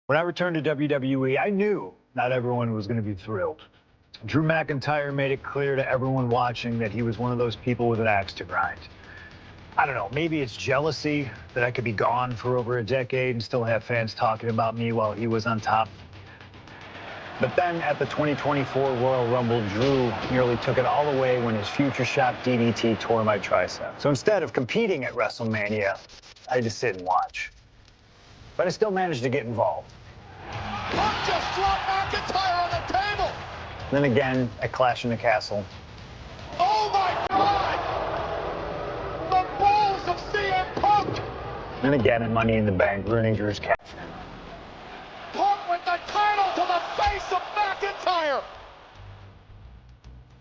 When I returned to WWE, I knew not everyone was going to be thrilled. Drew McIntyre made it clear to everyone watching that he was one of those people with an axe to grind. I don't know, maybe it's jealousy that I could be gone for over a decade and still have fans talking about me while he was on top. But then at the 2024 Royal Rumble, Drew nearly took it all away when his future shock DDT tore my tricep. So instead of competing at WrestleMania, I just sit and watch. But I still managed to get involved. Punk just dropped McIntyre on the table! Then again, at Clash in the Castle. Oh my God! The balls of CM Punk! Then again at Money in the Bank, ruining Drew's cash. Punk with the title to the face of McIntyre!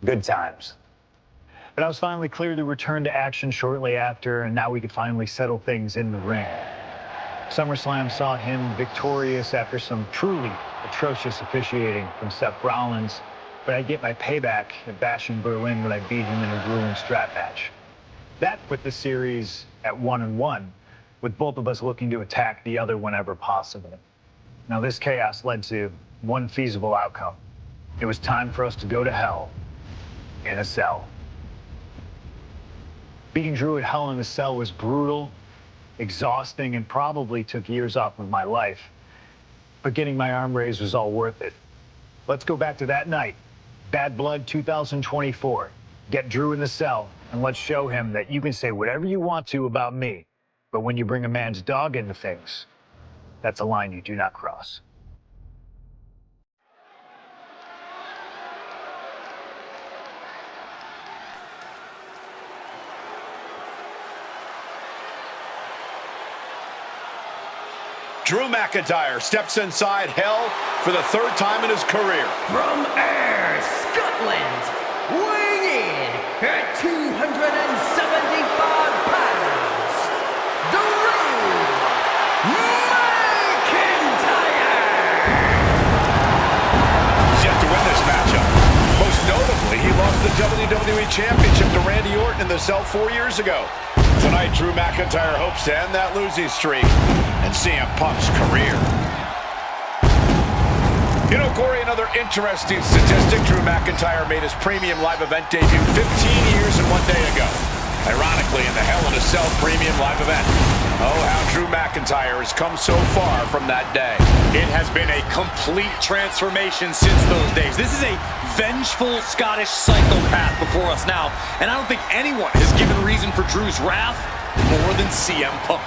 Good times. But I was finally cleared to return to action shortly after, and now we could finally settle things in the ring. SummerSlam saw him victorious after some truly atrocious officiating from Seth Rollins, but I'd get my payback at Bash in Berlin when I beat him in a grueling strap match. That put the series at 1-1, with both of us looking to attack the other whenever possible. Now this chaos led to one feasible outcome. It was time for us to go to hell in a cell. Beating Drew at Hell in a Cell was brutal, exhausting, and probably took years off of my life. But getting my arm raised was all worth it. Let's go back to that night. Bad Blood 2024. Get Drew in the cell, and let's show him that you can say whatever you want to about me, but when you bring a man's dog into things, that's a line you do not cross. Drew McIntyre steps inside Hell for the third time in his career. From Ayr, Scotland, weighing in at 275 pounds, Drew McIntyre! He's yet to win this matchup. Most notably, he lost the WWE Championship to Randy Orton in the cell 4 years ago. Tonight, Drew McIntyre hopes to end that losing streak and CM Punk's career. You know, Corey, another interesting statistic. Drew McIntyre made his premium live event debut 15 years and 1 day ago. Ironically, in the Hell in a Cell premium live event. Oh, how Drew McIntyre has come so far from that day. It has been a complete transformation since those days. This is a vengeful Scottish psychopath before us now, and I don't think anyone has given reason for Drew's wrath more than CM Punk.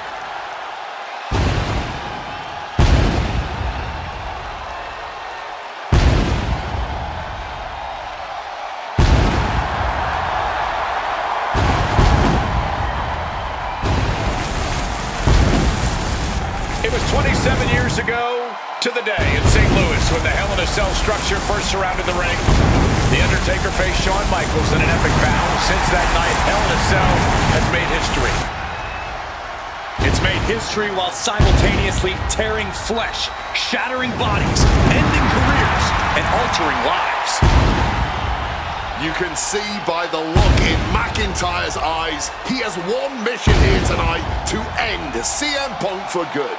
It was 27 years ago to the day in St. Louis when the Hell in a Cell structure first surrounded the ring. The Undertaker faced Shawn Michaels in an epic battle. Since that night, Hell in a Cell has made history. It's made history while simultaneously tearing flesh, shattering bodies, ending careers, and altering lives. You can see by the look in McIntyre's eyes, he has one mission here tonight: to end CM Punk for good.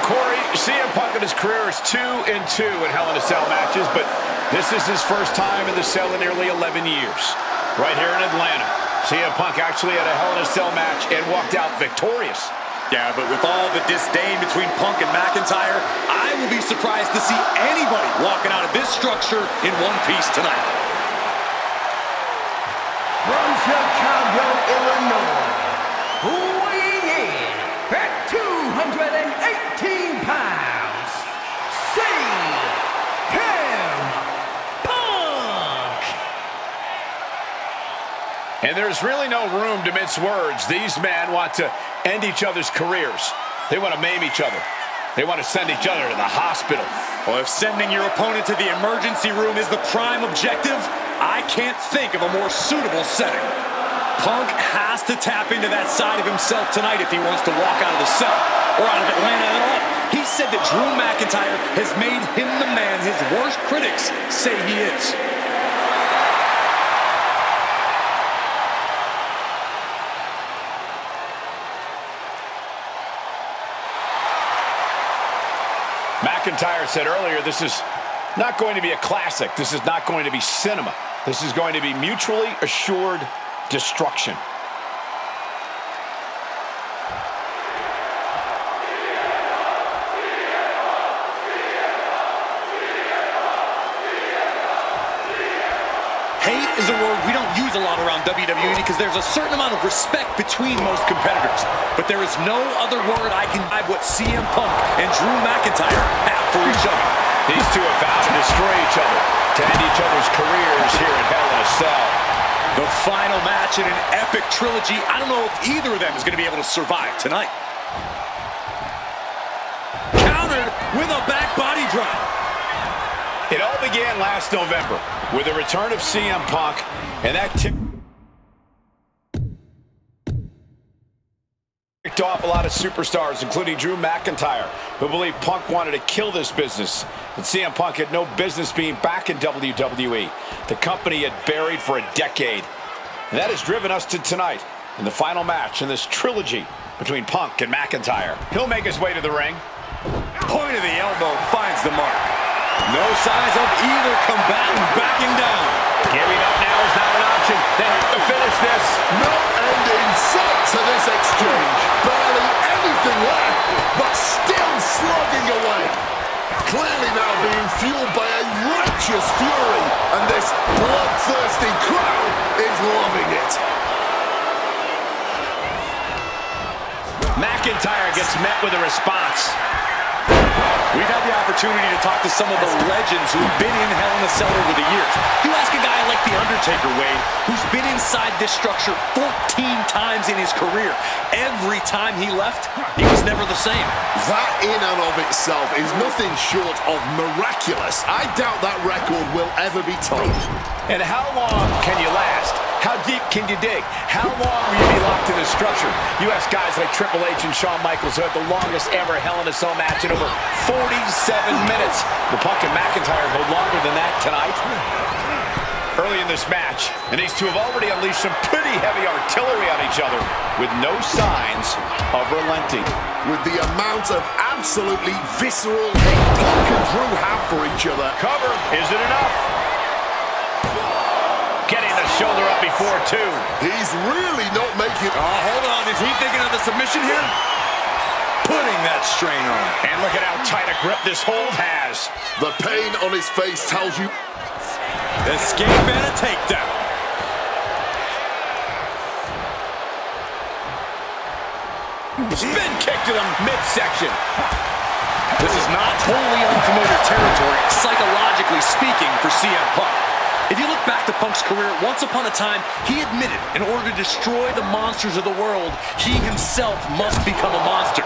Corey, CM Punk in his career is 2-2 in Hell in a Cell matches, but this is his first time in the cell in nearly 11 years. Right here in Atlanta, CM Punk actually had a Hell in a Cell match and walked out victorious. Yeah, but with all the disdain between Punk and McIntyre, I will be surprised to see anybody walking out of this structure in one piece tonight. From Chicago, Illinois, weighing in at 218 pounds, CM Punk! And And there's really no room to mince words. These men want to end each other's careers. They want to maim each other. They want to send each other to the hospital. Well, if sending your opponent to the emergency room is the prime objective, I can't think of a more suitable setting. Punk has to tap into that side of himself tonight if he wants to walk out of the cell, or out of Atlanta at all. He said that Drew McIntyre has made him the man his worst critics say he is. McIntyre said earlier, this is not going to be a classic. This is not going to be cinema. This is going to be mutually assured destruction. Hate is a word we don't use a lot around WWE because there's a certain amount of respect between most competitors. But there is no other word I can describe what CM Punk and Drew McIntyre have for each other. These two have vowed to destroy each other, to end each other's careers here in Hell in a Cell. The final match in an epic trilogy. I don't know if either of them is going to be able to survive tonight. Countered with a back body drop. It all began last November with the return of CM Punk, and that ticked off a lot of superstars, including Drew McIntyre, who believed Punk wanted to kill this business, and CM Punk had no business being back in WWE, the company had buried for a decade. And that has driven us to tonight in the final match in this trilogy between Punk and McIntyre. He'll make his way to the ring. Point of the elbow finds the mark. No signs of either combatant backing down. Giving up now is not an option. They have to finish this. No end in sight to this exchange. Barely anything left, but still slugging away. Clearly now being fueled by a righteous fury, and this bloodthirsty crowd is loving it. McIntyre gets met with a response. We've had the opportunity to talk to some of the legends who've been in Hell in a Cell over the years. You ask a guy like The Undertaker, Wade, who's been inside this structure 14 times in his career. Every time he left, he was never the same. That in and of itself is nothing short of miraculous. I doubt that record will ever be topped. And how long can you last? How deep can you dig? How long will you be locked in this structure? You ask guys like Triple H and Shawn Michaels, who had the longest ever Hell in a Cell match in over 47 minutes. The Punk and McIntyre go longer than that tonight. Early in this match, and these two have already unleashed some pretty heavy artillery on each other with no signs of relenting. With the amount of absolutely visceral hate Punk and Drew have for each other. Cover, is it enough? Getting the shoulder up before two. He's really not making... Hold on, is he thinking of the submission here? Putting that strain on. And look at how tight a grip this hold has. The pain on his face tells you... Escape and a takedown. Spin kick to the midsection. This is not totally unfamiliar territory, psychologically speaking, for CM Punk. If you look back to Punk's career, once upon a time, he admitted in order to destroy the monsters of the world, he himself must become a monster.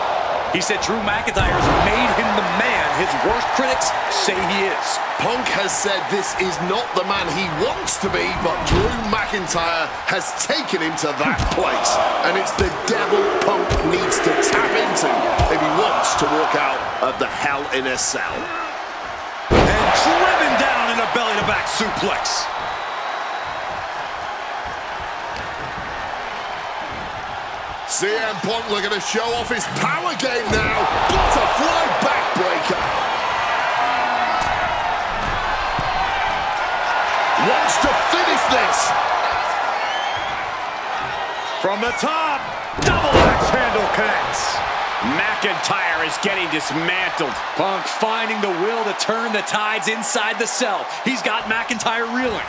He said Drew McIntyre has made him the man his worst critics say he is. Punk has said this is not the man he wants to be, but Drew McIntyre has taken him to that place. And it's the devil Punk needs to tap into if he wants to walk out of the Hell in a Cell. And driven down in a belly-to-back suplex. CM Punk looking to show off his power game now. Butterfly backbreaker. Wants to finish this. From the top, double axe handle connects. McIntyre is getting dismantled. Punk finding the will to turn the tides inside the cell. He's got McIntyre reeling.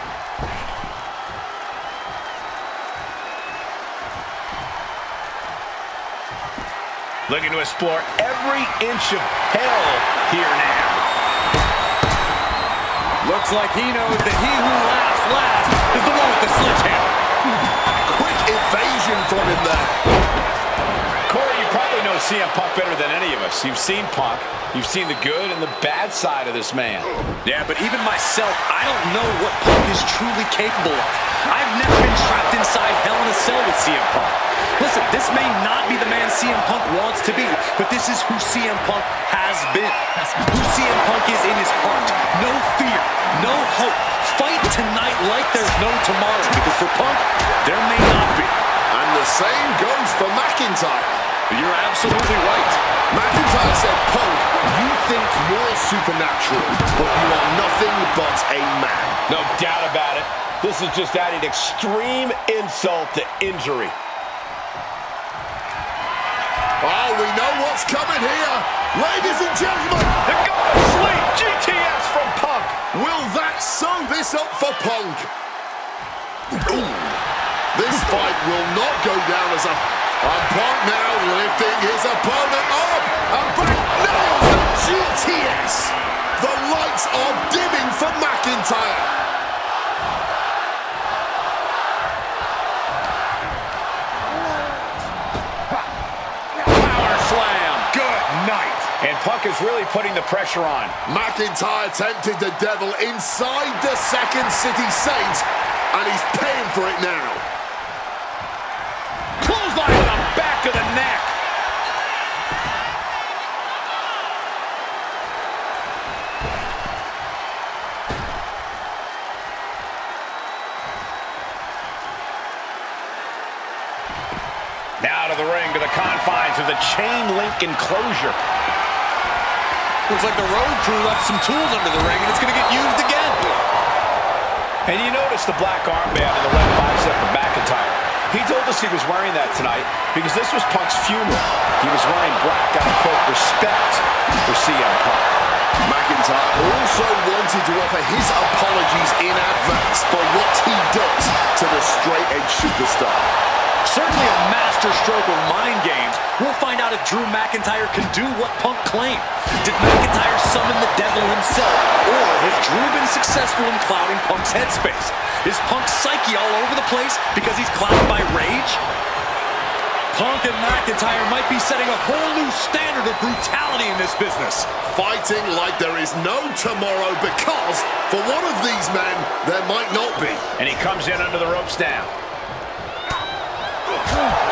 Looking to explore every inch of hell here now. Looks like he knows that he who laughs last is the one with the sledgehammer. Quick evasion from him there. Corey, you probably know CM Punk better than any of us. You've seen Punk. You've seen the good and the bad side of this man. Yeah, but even myself, I don't know what Punk is truly capable of. I've never been trapped inside Hell in a Cell with CM Punk. Listen, this may not be the man CM Punk wants to be, but this is who CM Punk has been. Who CM Punk is in his heart. No fear, no hope. Fight tonight like there's no tomorrow, because for Punk, there may not be. And the same goes for Macintyer. You're absolutely right. McIntyre said, Punk, you think you're supernatural, but you are nothing but a man. No doubt about it. This is just adding extreme insult to injury. Oh, we know what's coming here. Ladies and gentlemen, The God of Sleep, GTS from Punk. will that sew this up for Punk? Ooh. This fight will not go down as a... Punk now lifting his opponent up. And back nails the GTS. The lights are dimming for McIntyre. Power slam. Good night. And Punk is really putting the pressure on. McIntyre tempted the devil inside the Second City Saint, and he's paying for it now. Clothesline to the back of the neck. Now to the ring, to the confines of the chain link enclosure. Looks like the road crew left some tools under the ring, and it's going to get used again. And you notice the black armband and the left bicep of McIntyre. He told us he was wearing that tonight because this was Punk's funeral. He was wearing black out of, quote, respect for CM Punk. McIntyre also wanted to offer his apologies in advance for what he does to the straight-edge superstar. Certainly a master stroke of mind games. We'll find out if Drew McIntyre can do what Punk claimed. Did McIntyre summon the devil himself, or has Drew been successful in clouding Punk's headspace? Is Punk's psyche all over the place because he's clouded by rage? Punk and McIntyre might be setting a whole new standard of brutality in this business. Fighting like there is no tomorrow because, for one of these men, there might not be. And he comes in under the ropes now.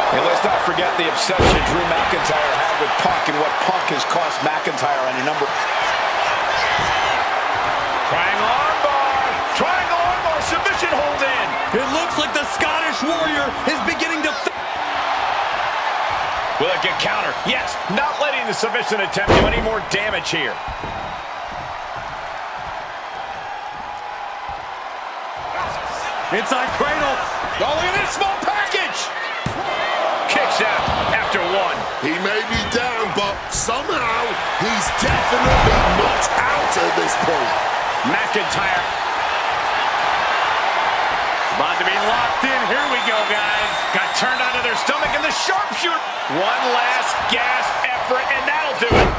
And let's not forget the obsession Drew McIntyre had with Punk and what Punk has cost McIntyre on a number. Triangle armbar! Triangle armbar! Submission hold in! It looks like the Scottish Warrior is beginning to... Will it get counter? Yes, not letting the submission attempt do any more damage here. Inside cradle. Oh, look at this small package! Kicks out after one. He may be down, but somehow he's definitely not out at this point. McIntyre. About to be locked in. Here we go, guys. Got turned onto their stomach and the sharpshooter. One last gasp effort, and that'll do it.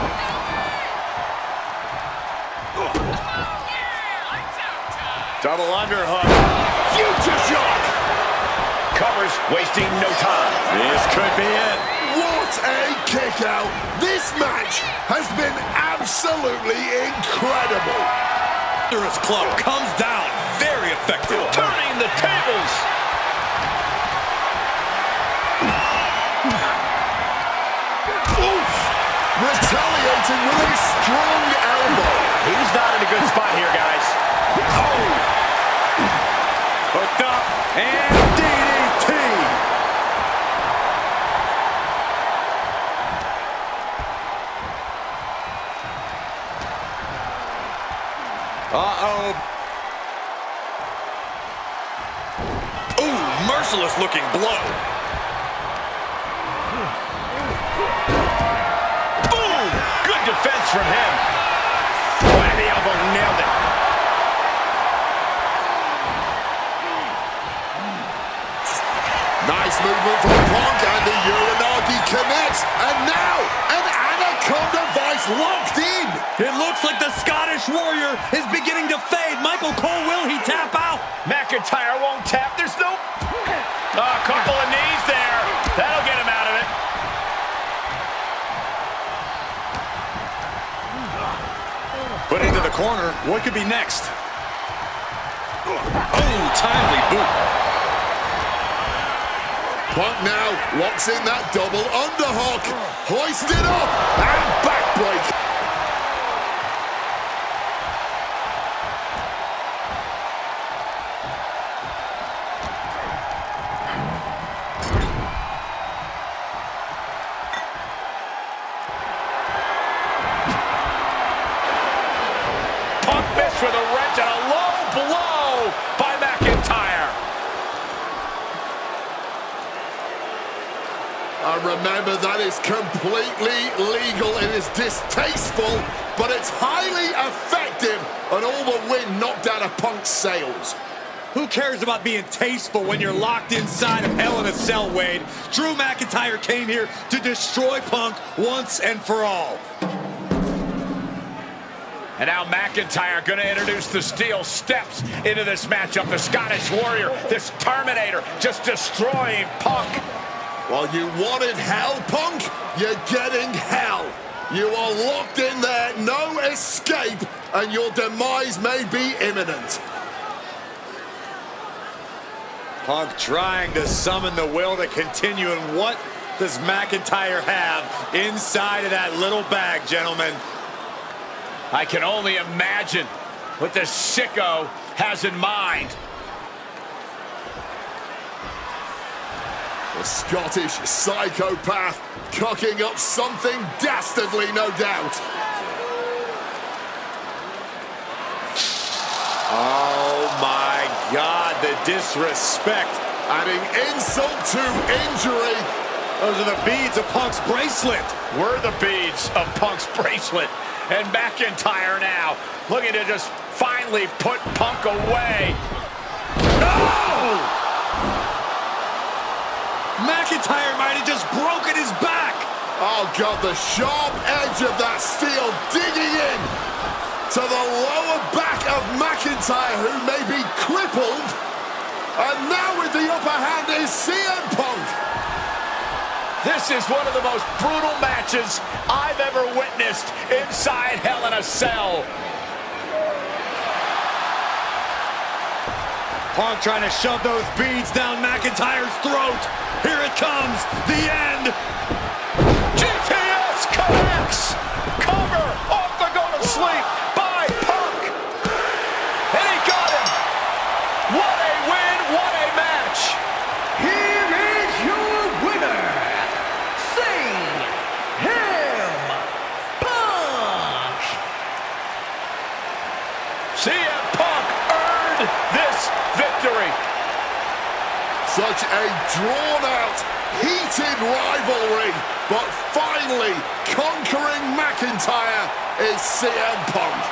Double underhook. Future shock! Covers, wasting no time. This could be it. What a kick out! This match has been absolutely incredible. Thunderous club comes down. Very effective. Turning the tables. Oof! Retaliating with a strong elbow. He's not in a good spot here, guys. Oh! Hooked up and DDT. Uh-oh. Ooh, merciless looking blow. Boom! Good defense from him. Boy, the elbow nailed it. Nice movement from Punk, and the Uranagi connects. And now, an Anaconda Vice locked in. It looks like the Scottish Warrior is beginning to fade. Michael Cole, will he tap out? McIntyre won't tap. There's no... A couple of knees there. That'll get him out of it. Put into the corner. What could be next? Oh, timely boot. Punk now locks in that double underhook. Hoisted up and backbreak. With a wrench and a low blow by Macintyer. And remember, that is completely legal. It is distasteful, but it's highly effective, and all the wind knocked out of Punk's sails. Who cares about being tasteful when you're locked inside of Hell in a Cell, Wade? Drew McIntyre came here to destroy Punk once and for all. And now McIntyre going to introduce the steel steps into this matchup. The Scottish Warrior, this Terminator, just destroying Punk. Well, you wanted hell, Punk? You're getting hell. You are locked in there, no escape, and your demise may be imminent. Punk trying to summon the will to continue, and what does McIntyre have inside of that little bag, gentlemen? I can only imagine what this sicko has in mind. The Scottish psychopath cooking up something dastardly, no doubt. Oh my God, the disrespect. Adding insult to injury. Those are the beads of Punk's bracelet. We're the beads of Punk's bracelet. And McIntyre now looking to just finally put Punk away. No! McIntyre might have just broken his back. Oh, God, the sharp edge of that steel digging in to the lower back of McIntyre, who may be crippled. And now with the upper hand is CM Punk. This is one of the most brutal matches I've ever witnessed inside Hell in a Cell. Punk trying to shove those beads down McIntyre's throat. Here it comes, the end. GPS connects. Cover off the go to sleep by Punk. And he got him. What a win, what a match. Here is your winner, CM Punk. CM Punk earned this victory. Such a drawn-out, heated rivalry, but finally conquering McIntyre is CM Punk.